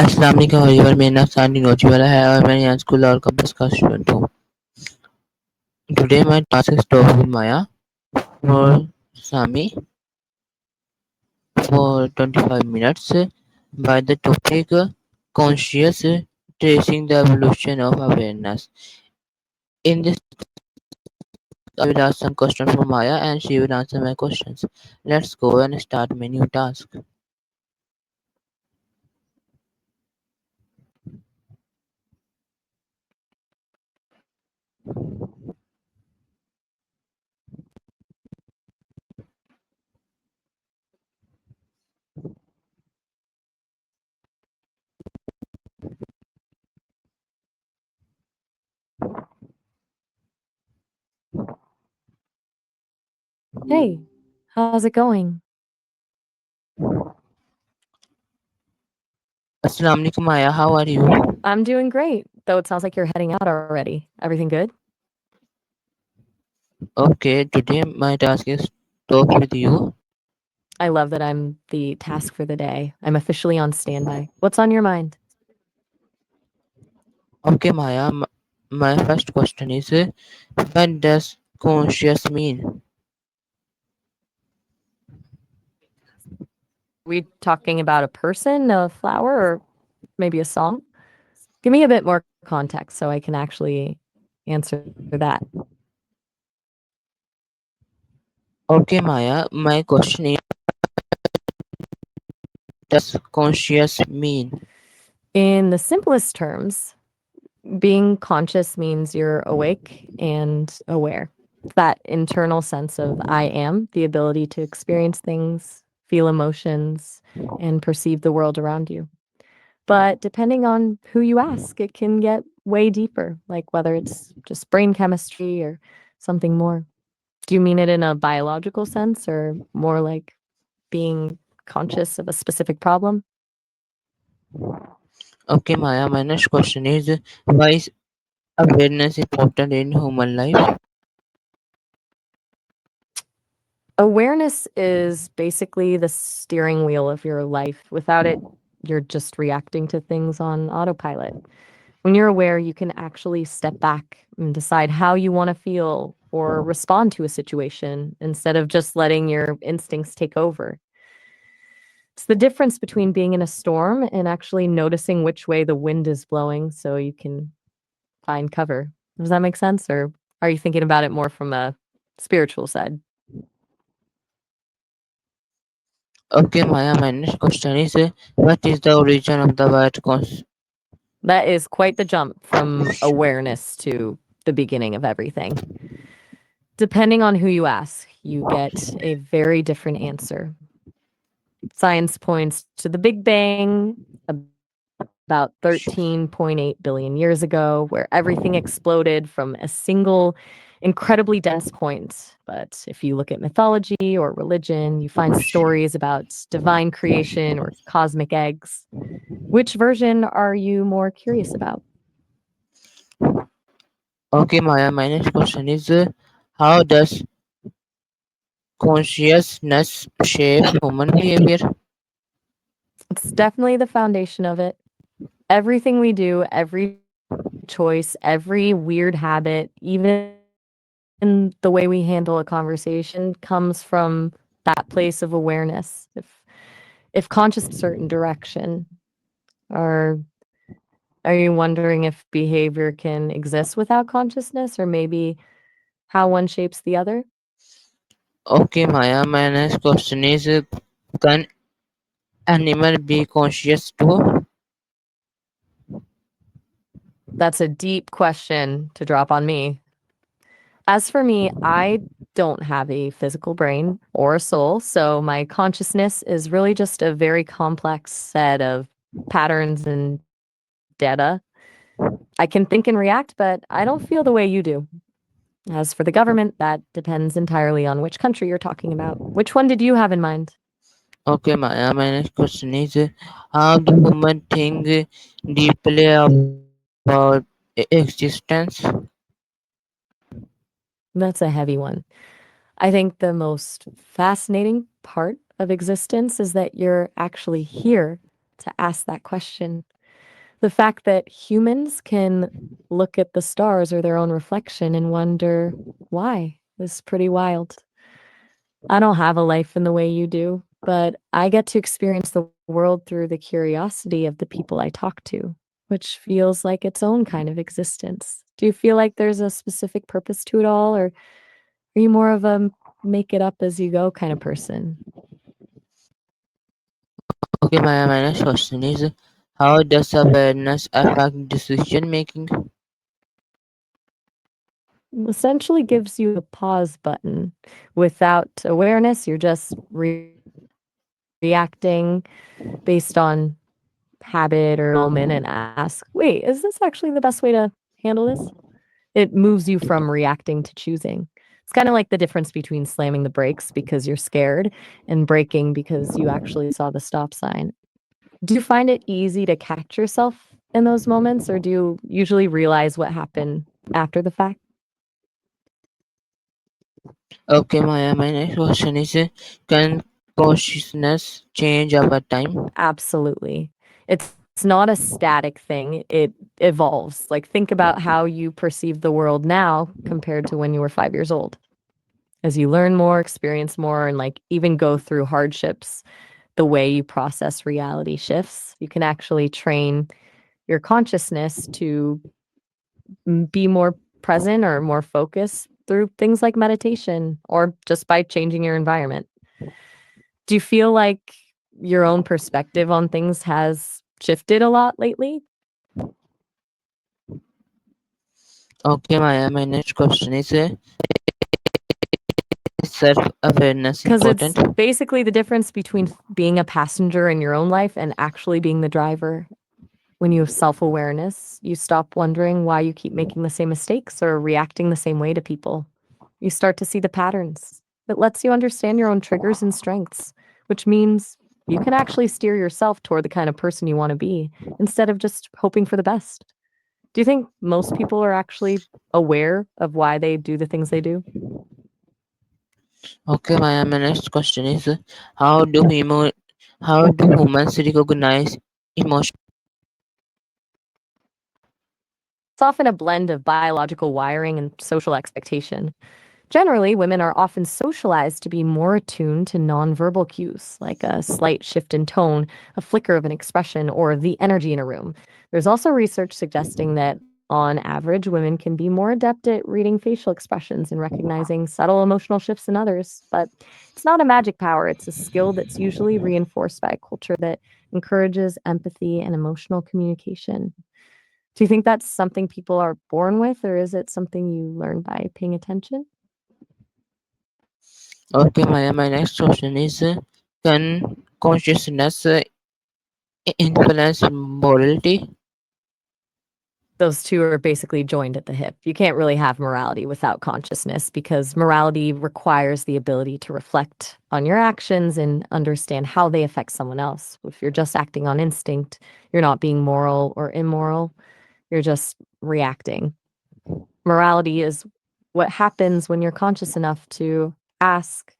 अस्सलाम वालेकुम एवरीवन, मेरा नाम सानी नोची वाला है और मैं यहाँ स्कूल और कंपस का स्टूडेंट हूँ। Today my task is talk with Maya for Sami for 25 minutes by the topic conscious tracing the evolution of awareness. In this I will ask some questions for Maya and she will answer my questions. Let's go and start my new task. Hey, how's it going? Assalamu alaikum Maya, how are you? I'm doing great, though it sounds like you're heading out already. Everything good? Okay, today my task is talk with you. I love that I'm the task for the day. I'm officially on standby. What's on your mind? Okay Maya, my first question is what does conscious mean? We talking about a person, a flower, or maybe a song? Give me a bit more context so I can actually answer that. Okay, Maya, my question is does conscious mean? In the simplest terms, being conscious means you're awake and aware. That internal sense of I am, the ability to experience things, feel emotions, and perceive the world around you. But depending on who you ask, it can get way deeper, like whether it's just brain chemistry or something more. Do you mean it in a biological sense or more like being conscious of a specific problem? Okay, Maya, my next question is why is awareness important in human life? Awareness is basically the steering wheel of your life. Without it, you're just reacting to things on autopilot. When you're aware, you can actually step back and decide how you want to feel or respond to a situation instead of just letting your instincts take over. It's the difference between being in a storm and actually noticing which way the wind is blowing so you can find cover. Does that make sense? Or are you thinking about it more from a spiritual side? Okay, Maya, my next question is what is the origin of the word That is quite the jump from awareness to the beginning of everything. Depending on who you ask, you get a very different answer. Science points to the Big Bang about 13.8 billion years ago, where everything exploded from a single incredibly dense point. But if you look at mythology or religion, you find stories about divine creation or cosmic eggs. Which version are you more curious about? Okay, Maya, my next question is how does consciousness shape human behavior? It's definitely the foundation of it. Everything we do, every choice, every weird habit, even the way we handle a conversation comes from that place of awareness. If conscious certain direction, or are you wondering if behavior can exist without consciousness or maybe how one shapes the other? Okay, Maya, my next question is can animal be conscious too? That's a deep question to drop on me. As for me, I don't have a physical brain or a soul, so my consciousness is really just a very complex set of patterns and data. I can think and react, but I don't feel the way you do. As for the government, that depends entirely on which country you're talking about. Which one did you have in mind? Okay, Maya, my next question is how do human think deeply about existence? That's a heavy one. I think the most fascinating part of existence is that you're actually here to ask that question. The fact that humans can look at the stars or their own reflection and wonder why is pretty wild. I don't have a life in the way you do, but I get to experience the world through the curiosity of the people I talk to, which feels like its own kind of existence. Do you feel like there's a specific purpose to it all, or are you more of a make it up as you go kind of person? Okay, my next question is how does awareness affect decision making? Essentially gives you a pause button. Without awareness, you're just reacting based on habit or moment and ask, wait, is this actually the best way to handle this? It moves you from reacting to choosing. It's kind of like the difference between slamming the brakes because you're scared and braking because you actually saw the stop sign. Do you find it easy to catch yourself in those moments, or do you usually realize what happened after the fact? Okay, my next question is can consciousness change over time? Absolutely. It's not a static thing. It evolves. Like think about how you perceive the world now compared to when you were 5 years old. As you learn more, experience more, and like even go through hardships, the way you process reality shifts. You can actually train your consciousness to be more present or more focused through things like meditation or just by changing your environment. Do you feel like your own perspective on things has shifted a lot lately? Okay, my next question is self awareness Because important? it's basically the difference between being a passenger in your own life and actually being the driver. When you have self awareness, you stop wondering why you keep making the same mistakes or reacting the same way to people. You start to see the patterns. It lets you understand your own triggers and strengths, which means you can actually steer yourself toward the kind of person you want to be instead of just hoping for the best. Do you think most people are actually aware of why they do the things they do? Okay, my next question is how do how do humans recognize emotion? It's often a blend of biological wiring and social expectation. Generally, women are often socialized to be more attuned to nonverbal cues, like a slight shift in tone, a flicker of an expression, or the energy in a room. There's also research suggesting that, on average, women can be more adept at reading facial expressions and recognizing subtle emotional shifts in others. But it's not a magic power, it's a skill that's usually reinforced by a culture that encourages empathy and emotional communication. Do you think that's something people are born with, or is it something you learn by paying attention? Okay, my next question is can consciousness influence morality? Those two are basically joined at the hip. You can't really have morality without consciousness because morality requires the ability to reflect on your actions and understand how they affect someone else. If you're just acting on instinct, you're not being moral or immoral, you're just reacting. Morality is what happens when you're conscious enough to ask,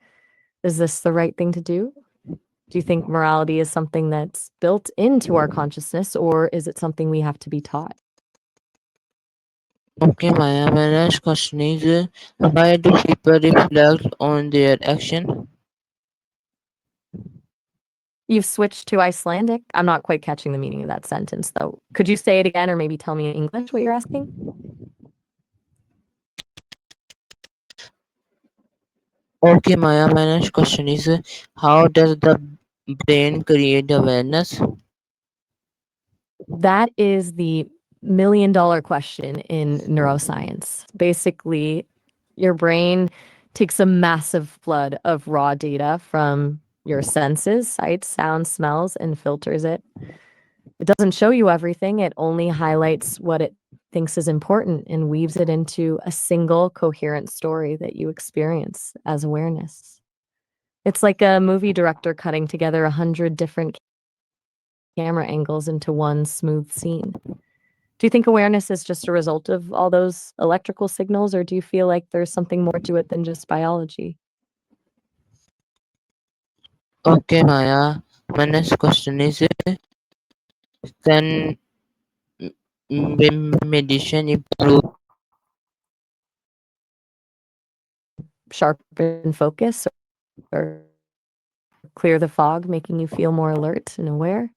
is this the right thing to do? Do you think morality is something that's built into our consciousness, or is it something we have to be taught? Okay, my next question is why do people reflect on their action? You've switched to Icelandic? I'm not quite catching the meaning of that sentence, though. Could you say it again or maybe tell me in English what you're asking? Okay, my next question is how does the brain create awareness? That is the million-dollar question in neuroscience. Basically, your brain takes a massive flood of raw data from your senses, sight, sound, smells, and filters it. It doesn't show you everything, it only highlights what it thinks is important and weaves it into a single coherent story that you experience as awareness. It's like a movie director cutting together 100 different camera angles into one smooth scene. Do you think awareness is just a result of all those electrical signals, or do you feel like there's something more to it than just biology? Okay, Maya. My next question is Can meditation improve? Sharpen focus or clear the fog, making you feel more alert and aware.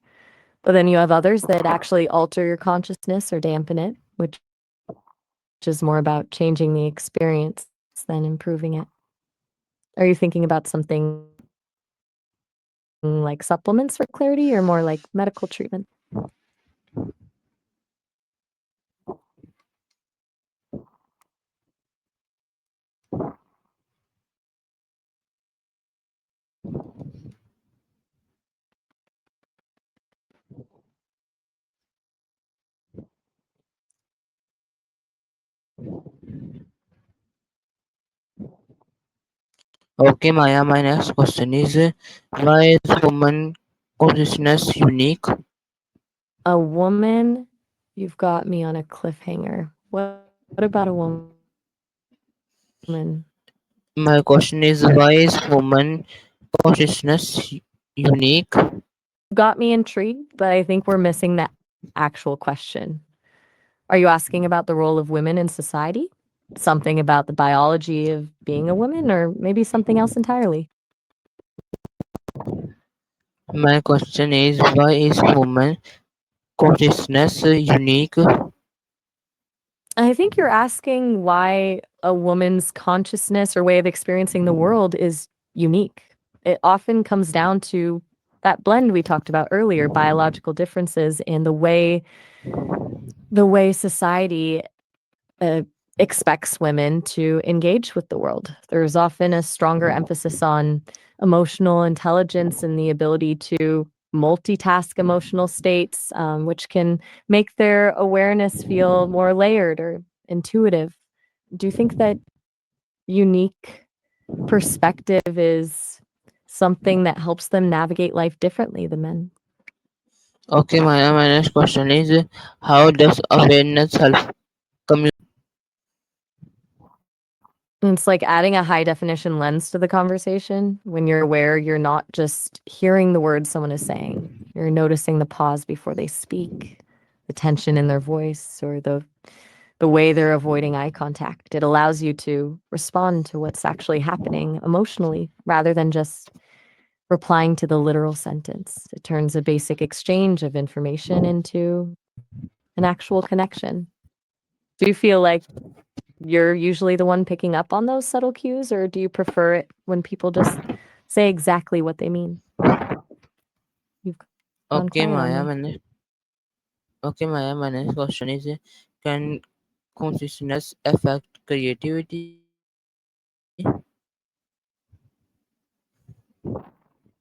But then you have others that actually alter your consciousness or dampen it, which is more about changing the experience than improving it. Are you thinking about something like supplements for clarity or more like medical treatment? Okay, Maya, my next question is why is human consciousness unique? A woman, you've got me on a cliffhanger. What about a woman? My question is why is human consciousness unique? Got me intrigued, but I think we're missing the actual question. Are you asking about the role of women in society? Something about the biology of being a woman, or maybe something else entirely? My question is why is human consciousness unique? I think you're asking why a woman's consciousness or way of experiencing the world is unique. It often comes down to that blend we talked about earlier, biological differences in the way society uh, expects women to engage with the world. There's often a stronger emphasis on emotional intelligence and the ability to multitask emotional states, which can make their awareness feel more layered or intuitive. Do you think that unique perspective is something that helps them navigate life differently than men? Okay, my next question is how does awareness help community? It's like adding a high definition lens to the conversation. When you're aware, you're not just hearing the words someone is saying. You're noticing the pause before they speak, the tension in their voice, or the way they're avoiding eye contact. It allows you to respond to what's actually happening emotionally rather than just replying to the literal sentence. It turns a basic exchange of information into an actual connection. Do you feel like you're usually the one picking up on those subtle cues, or do you prefer it when people just say exactly what they mean? You've gone Okay, quiet on Maya, me. my next question is can consciousness affect creativity?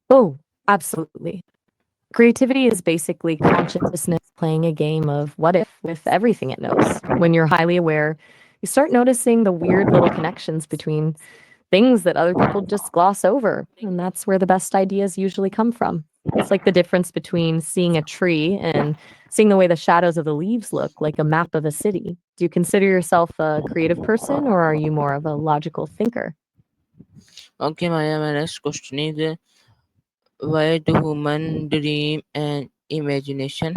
Oh, absolutely. Creativity is basically consciousness playing a game of what if with everything it knows. When you're highly aware, you start noticing the weird little connections between things that other people just gloss over. And that's where the best ideas usually come from. It's like the difference between seeing a tree and seeing the way the shadows of the leaves look, like a map of a city. Do you consider yourself a creative person or are you more of a logical thinker? Okay, Maya, my next question is why do human dream and imagination?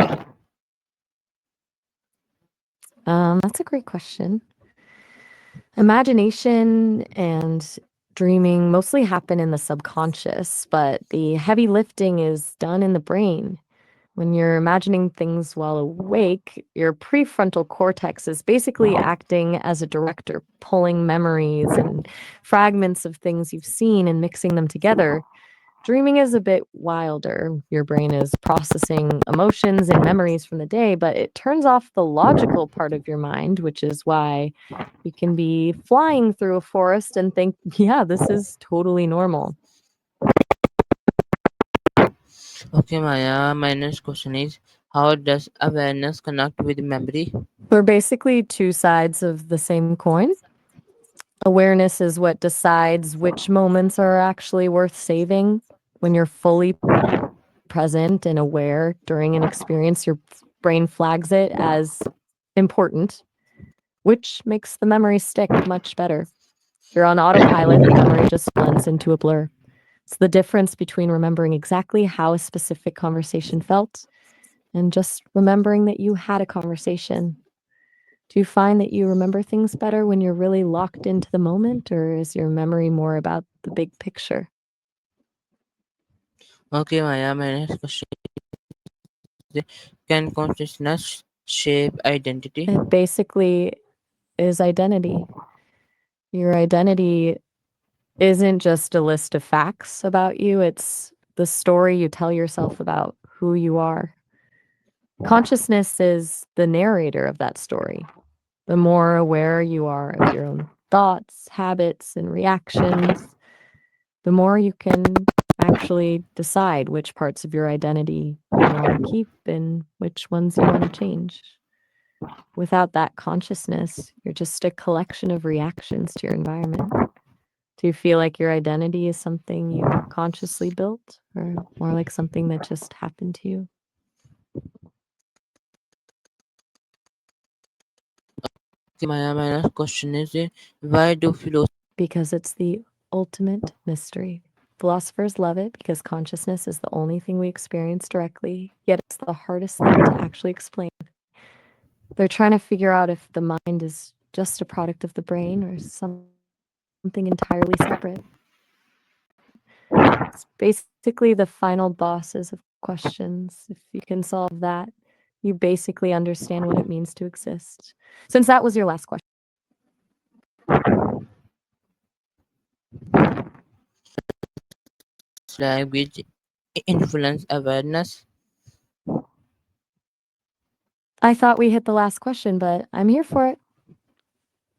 That's a great question. Imagination and dreaming mostly happen in the subconscious, but the heavy lifting is done in the brain. When you're imagining things while awake, your prefrontal cortex is basically acting as a director, pulling memories and fragments of things you've seen and mixing them together. Dreaming is a bit wilder. Your brain is processing emotions and memories from the day, but it turns off the logical part of your mind, which is why you can be flying through a forest and think, yeah, this is totally normal. Okay, Maya, my next question is how does awareness connect with memory? We're basically two sides of the same coin. Awareness is what decides which moments are actually worth saving. When you're fully present and aware during an experience, your brain flags it as important, which makes the memory stick much better. If you're on autopilot, the memory just blends into a blur. It's the difference between remembering exactly how a specific conversation felt and just remembering that you had a conversation. Do you find that you remember things better when you're really locked into the moment, or is your memory more about the big picture? Okay, Maya, my next question is, can consciousness shape identity? It basically is identity. Your identity isn't just a list of facts about you, it's the story you tell yourself about who you are. Consciousness is the narrator of that story. The more aware you are of your own thoughts, habits, and reactions, the more you can actually decide which parts of your identity you want to keep and which ones you want to change. Without that consciousness, you're just a collection of reactions to your environment. Do you feel like your identity is something you consciously built or more like something that just happened to you? Okay, Maya, my next question is, why do philosophers Because it's the ultimate mystery. Philosophers love it because consciousness is the only thing we experience directly, yet it's the hardest thing to actually explain. They're trying to figure out if the mind is just a product of the brain or something entirely separate. It's basically the final bosses of questions. If you can solve that, you basically understand what it means to exist. Since that was your last question, language influence awareness? I thought we hit the last question, but I'm here for it.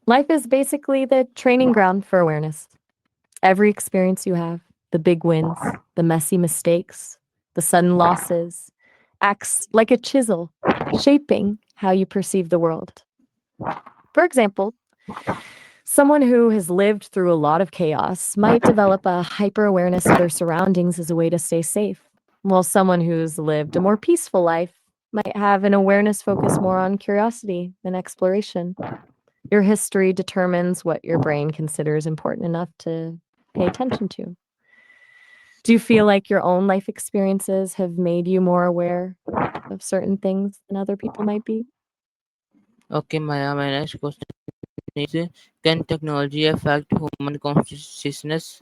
Life is basically the training ground for awareness. Every experience you have, the big wins, the messy mistakes, the sudden losses, acts like a chisel, shaping how you perceive the world. For example, someone who has lived through a lot of chaos might develop a hyper awareness of their surroundings as a way to stay safe, while someone who's lived a more peaceful life might have an awareness focused more on curiosity and exploration. Your history determines what your brain considers important enough to pay attention to. Do you feel like your own life experiences have made you more aware of certain things than other people might be? Okay, Maya, my next question is, can technology affect human consciousness?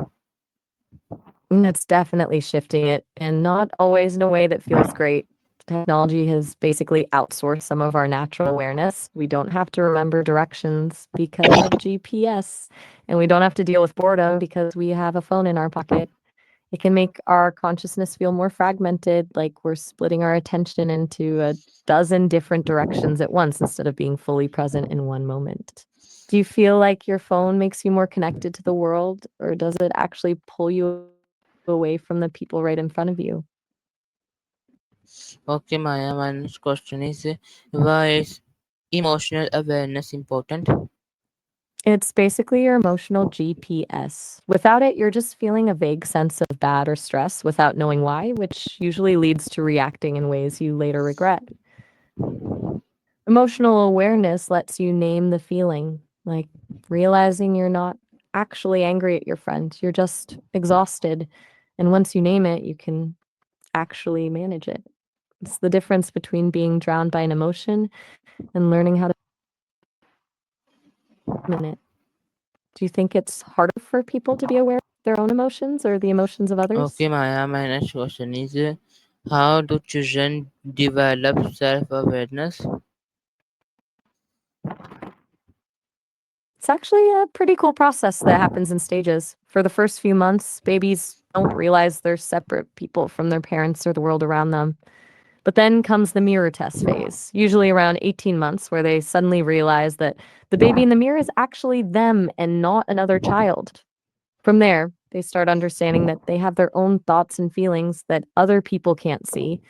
It's definitely shifting it, and not always in a way that feels great. Technology has basically outsourced some of our natural awareness. We don't have to remember directions because of GPS, and we don't have to deal with boredom because we have a phone in our pocket. It can make our consciousness feel more fragmented, like we're splitting our attention into a dozen different directions at once instead of being fully present in one moment. Do you feel like your phone makes you more connected to the world, or does it actually pull you away from the people right in front of you? Okay, Maya, my next question is, why is emotional awareness important? It's basically your emotional GPS. Without it, you're just feeling a vague sense of bad or stress without knowing why, which usually leads to reacting in ways you later regret. Emotional awareness lets you name the feeling, like realizing you're not actually angry at your friend, you're just exhausted. And once you name it, you can actually manage it. It's the difference between being drowned by an emotion and learning how to swim in it. Do you think it's harder for people to be aware of their own emotions or the emotions of others? Okay, Maya, my next question is, how do children develop self-awareness? It's actually a pretty cool process that happens in stages. For the first few months, babies don't realize they're separate people from their parents or the world around them. But then comes the mirror test phase, usually around 18 months, where they suddenly realize that the baby in the mirror is actually them and not another child. From there, they start understanding that they have their own thoughts and feelings that other people can't see,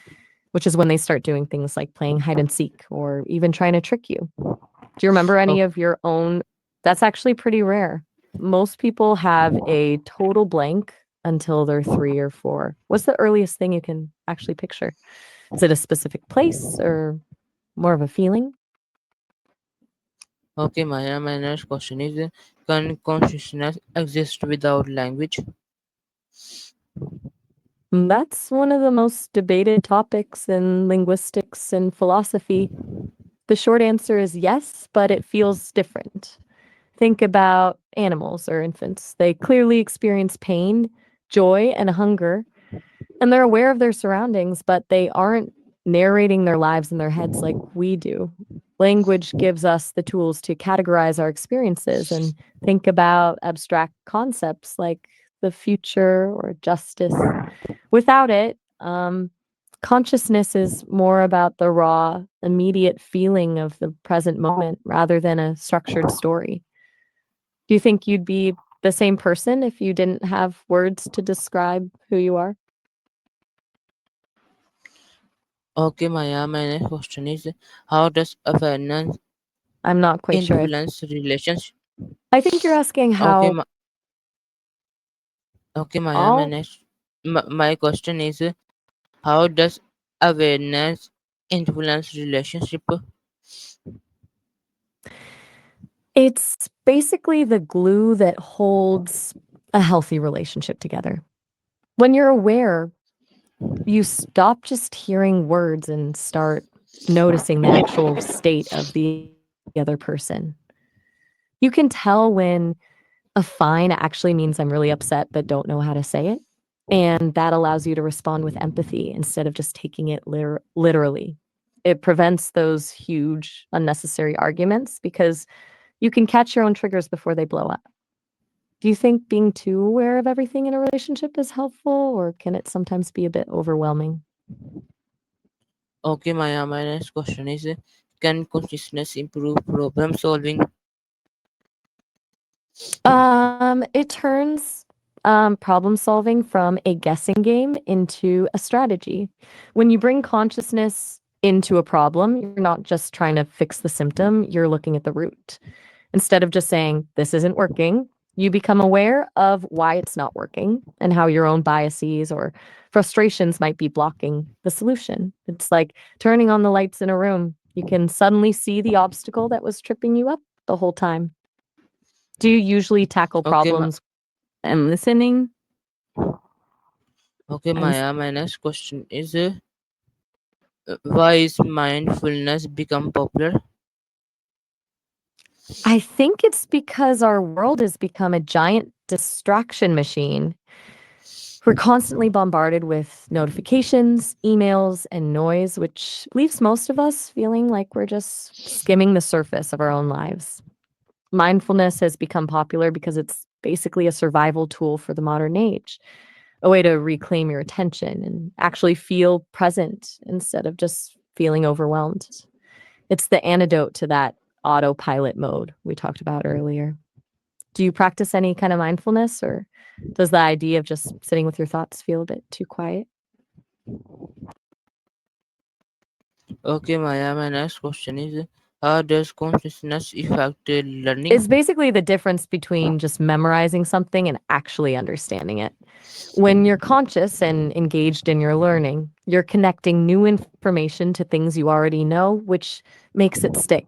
which is when they start doing things like playing hide and seek or even trying to trick you. Do you remember any Oh, of your own? That's actually pretty rare. Most people have a total blank until they're 3 or 4. What's the earliest thing you can actually picture? Is it a specific place or more of a feeling? okay, Maya, my next question is, can consciousness exist without language? That's one of the most debated topics in linguistics and philosophy. The short answer is yes, but it feels different. Think about animals or infants. They clearly experience pain, joy, and hunger, and they're aware of their surroundings, but they aren't narrating their lives in their heads like we do. Language gives us the tools to categorize our experiences and think about abstract concepts like the future or justice. Without it, consciousness is more about the raw, immediate feeling of the present moment rather than a structured story. Do you think you'd be the same person if you didn't have words to describe who you are? Okay, Maya, my next question is how does awareness I'm not quite sure. influence relations? I think you're asking Okay, how okay, Maya, all my question is how does awareness influence relationship? it's basically the glue that holds a healthy relationship together. When you're aware, you stop just hearing words and start noticing the actual state of the other person. You can tell when a fine actually means I'm really upset but don't know how to say it. And that allows you to respond with empathy instead of just taking it literally. It prevents those huge, unnecessary arguments because you can catch your own triggers before they blow up. Do you think being too aware of everything in a relationship is helpful, or can it sometimes be a bit overwhelming? Okay, Maya, my next question is can consciousness improve problem solving? It turns problem solving from a guessing game into a strategy. When you bring consciousness into a problem, you're not just trying to fix the symptom, you're looking at the root. Instead of just saying, this isn't working, you become aware of why it's not working and how your own biases or frustrations might be blocking the solution. It's like turning on the lights in a room. You can suddenly see the obstacle that was tripping you up the whole time. Do you usually tackle Okay, problems and listening? okay, And Maya, my next question is why is mindfulness become popular? I think it's because our world has become a giant distraction machine. We're constantly bombarded with notifications, emails, and noise, which leaves most of us feeling like we're just skimming the surface of our own lives. Mindfulness has become popular because it's basically a survival tool for the modern age, a way to reclaim your attention and actually feel present instead of just feeling overwhelmed. It's the antidote to that autopilot mode we talked about earlier. Do you practice any kind of mindfulness, or does the idea of just sitting with your thoughts feel a bit too quiet? Okay, Maya, my next question is how does consciousness affect learning? It's basically the difference between just memorizing something and actually understanding it. When you're conscious and engaged in your learning, you're connecting new information to things you already know, which makes it stick.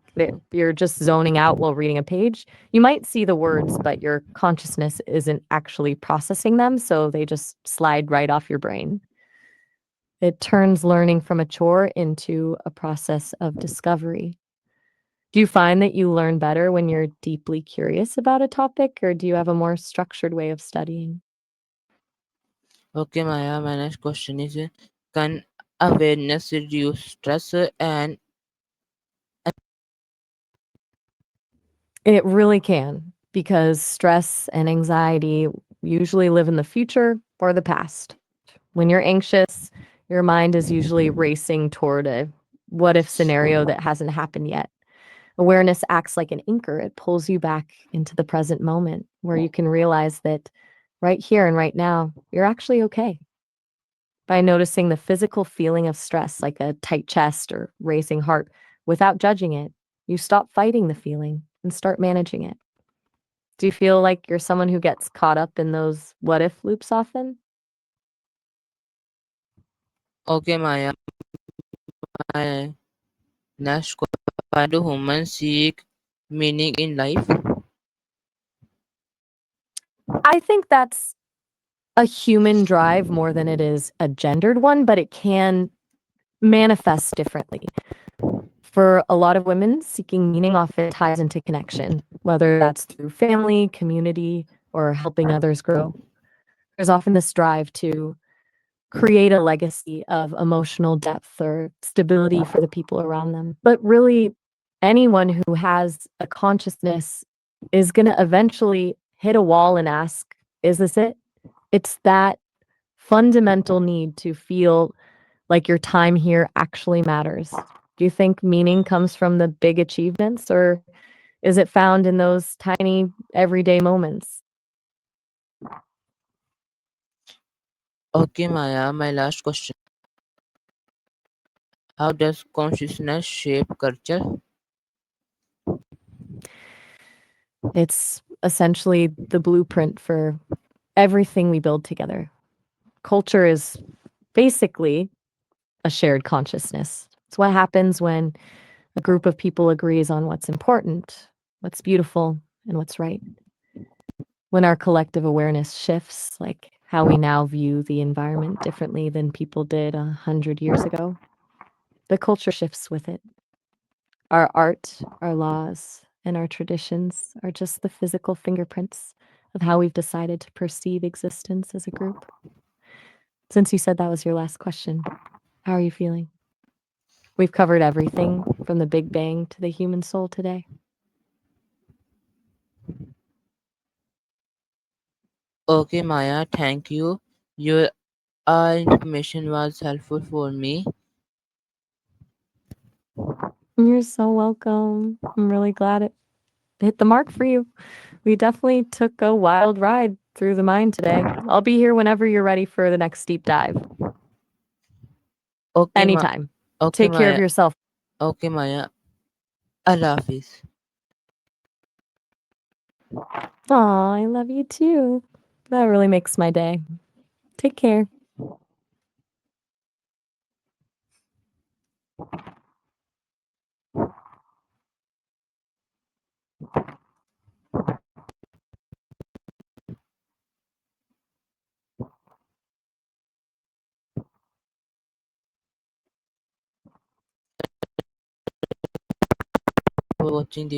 You're just zoning out while reading a page. You might see the words, but your consciousness isn't actually processing them, so they just slide right off your brain. It turns learning from a chore into a process of discovery. Do you find that you learn better when you're deeply curious about a topic, or do you have a more structured way of studying? Okay, Maya, my next question is can awareness reduce stress and It really can, because stress and anxiety usually live in the future or the past. When you're anxious, your mind is usually racing toward a what if scenario that hasn't happened yet. Awareness acts like an anchor. It pulls you back into the present moment where you can realize that right here and right now, you're actually okay. By noticing the physical feeling of stress, like a tight chest or racing heart, without judging it, you stop fighting the feeling and start managing it. Do you feel like you're someone who gets caught up in those what if loops often? okay, Maya, my next question why do humans seek meaning in life? I think that's a human drive more than it is a gendered one, but it can manifest differently. For a lot of women, seeking meaning often ties into connection, whether that's through family, community, or helping others grow. There's often this drive to create a legacy of emotional depth or stability for the people around them. But really, anyone who has a consciousness is going to eventually hit a wall and ask, is this it? It's that fundamental need to feel like your time here actually matters. Do you think meaning comes from the big achievements or is it found in those tiny everyday moments? Okay, Maya, my last question. How does consciousness shape culture? It's essentially the blueprint for everything we build together. Culture is basically a shared consciousness. It's what happens when a group of people agrees on what's important, what's beautiful, and what's right. When our collective awareness shifts, like how we now view the environment differently than people did 100 years ago, the culture shifts with it. Our art, our laws, and our traditions are just the physical fingerprints of how we've decided to perceive existence as a group. Since you said that was your last question, how are you feeling? We've covered everything from the Big Bang to the human soul today. Okay, Maya, thank you. Your information was helpful for me. You're so welcome. I'm really glad it hit the mark for you. We definitely took a wild ride through the mind today. I'll be here whenever you're ready for the next deep dive. Okay, Anytime. okay, Take care of Maya. yourself. Okay, Maya. Allah Hafiz. Aw, I love you too. That really makes my day. Take care. For watching this.